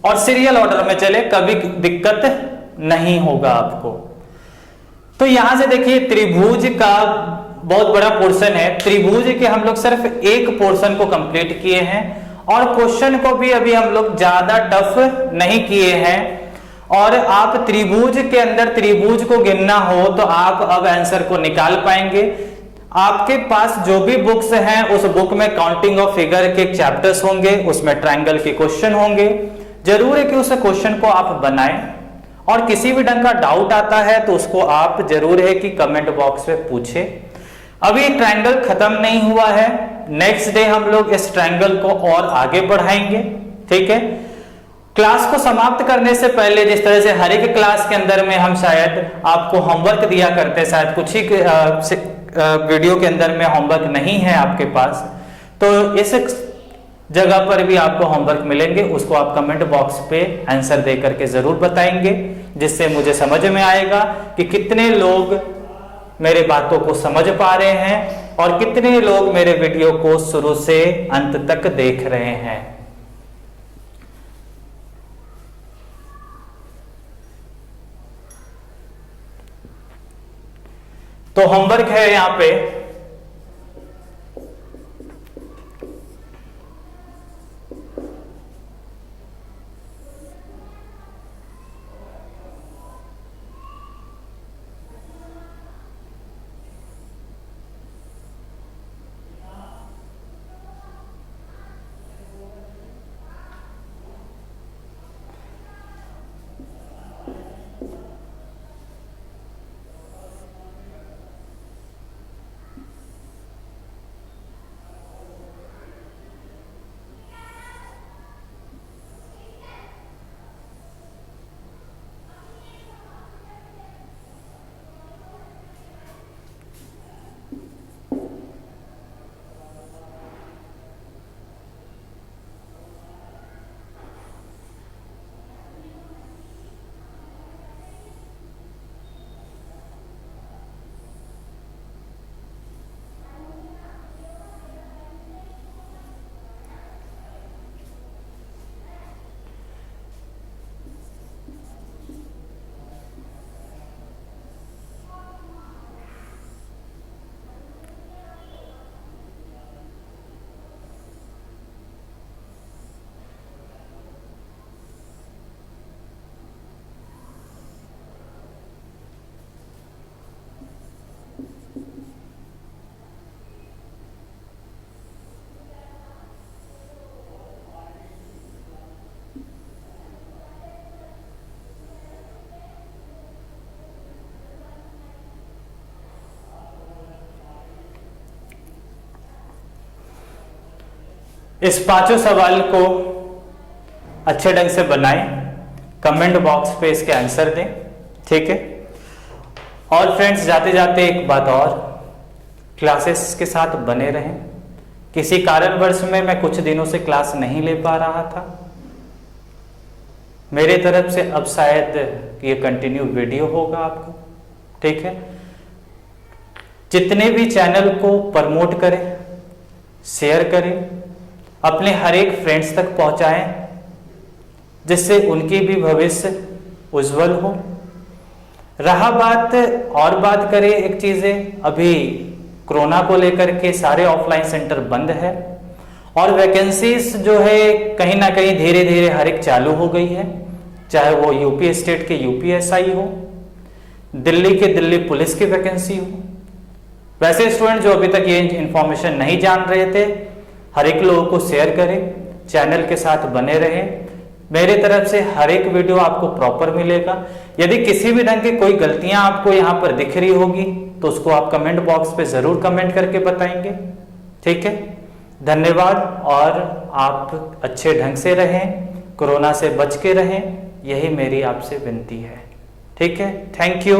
और सीरियल ऑर्डर में चले, कभी दिक्कत नहीं होगा आपको। तो यहां से देखिए त्रिभुज का बहुत बड़ा पोर्शन है, त्रिभुज के हम लोग सिर्फ एक पोर्शन को कंप्लीट किए हैं, और क्वेश्चन को भी अभी हम लोग ज्यादा टफ नहीं किए हैं। और आप त्रिभुज के अंदर त्रिभुज को गिनना हो तो आप अब आंसर को निकाल पाएंगे। आपके पास जो भी बुक्स हैं उस बुक में काउंटिंग ऑफ फिगर के चैप्टर्स होंगे, उसमें ट्रायंगल के क्वेश्चन होंगे। जरूर है कि उस क्वेश्चन को आप बनाएं, और किसी भी ढंग का डाउट आता है तो उसको आप जरूर है कि कमेंट बॉक्स में पूछे। अभी ट्रायंगल खत्म नहीं हुआ है, नेक्स्ट डे हम लोग इस ट्रायंगल को और आगे बढ़ाएंगे। ठीक है, क्लास को समाप्त करने से पहले, जिस तरह से हर एक क्लास के अंदर में हम शायद आपको होमवर्क दिया करते, शायद कुछ ही वीडियो के अंदर में होमवर्क नहीं है आपके पास, तो इस जगह पर भी आपको होमवर्क मिलेंगे, उसको आप कमेंट बॉक्स पे आंसर दे करके जरूर बताएंगे, जिससे मुझे समझ में आएगा कि कितने लोग मेरे बातों को समझ पा रहे हैं और कितने लोग मेरे वीडियो को शुरू से अंत तक देख रहे हैं। तो होमवर्क है यहां पे, इस पांचों सवाल को अच्छे ढंग से बनाएं, कमेंट बॉक्स पे इसके आंसर दें। ठीक है, और फ्रेंड्स जाते जाते एक बात और, क्लासेस के साथ बने रहें। किसी कारणवश में मैं कुछ दिनों से क्लास नहीं ले पा रहा था, मेरे तरफ से अब शायद ये कंटिन्यू वीडियो होगा आपको। ठीक है। जितने भी चैनल को प्रमोट करें, शेयर करें, अपने हर एक फ्रेंड्स तक पहुंचाएं, जिससे उनकी भी भविष्य उज्जवल हो। रहा बात और बात करें एक चीजें, अभी कोरोना को लेकर के सारे ऑफलाइन सेंटर बंद है और वैकेंसीज जो है कहीं ना कहीं धीरे धीरे हर एक चालू हो गई है, चाहे वो यूपी स्टेट के यूपीएसआई हो, दिल्ली के दिल्ली पुलिस की वैकेंसी हो। वैसे स्टूडेंट जो अभी तक ये इंफॉर्मेशन नहीं जान रहे थे, हर एक लोगों को शेयर करें, चैनल के साथ बने रहें। मेरे तरफ से हर एक वीडियो आपको प्रॉपर मिलेगा। यदि किसी भी ढंग की कोई गलतियां आपको यहाँ पर दिख रही होगी तो उसको आप कमेंट बॉक्स पे जरूर कमेंट करके बताएंगे, ठीक है। धन्यवाद, और आप अच्छे ढंग से रहें, कोरोना से बच के रहें, यही मेरी आपसे विनती है, ठीक है। Thank you.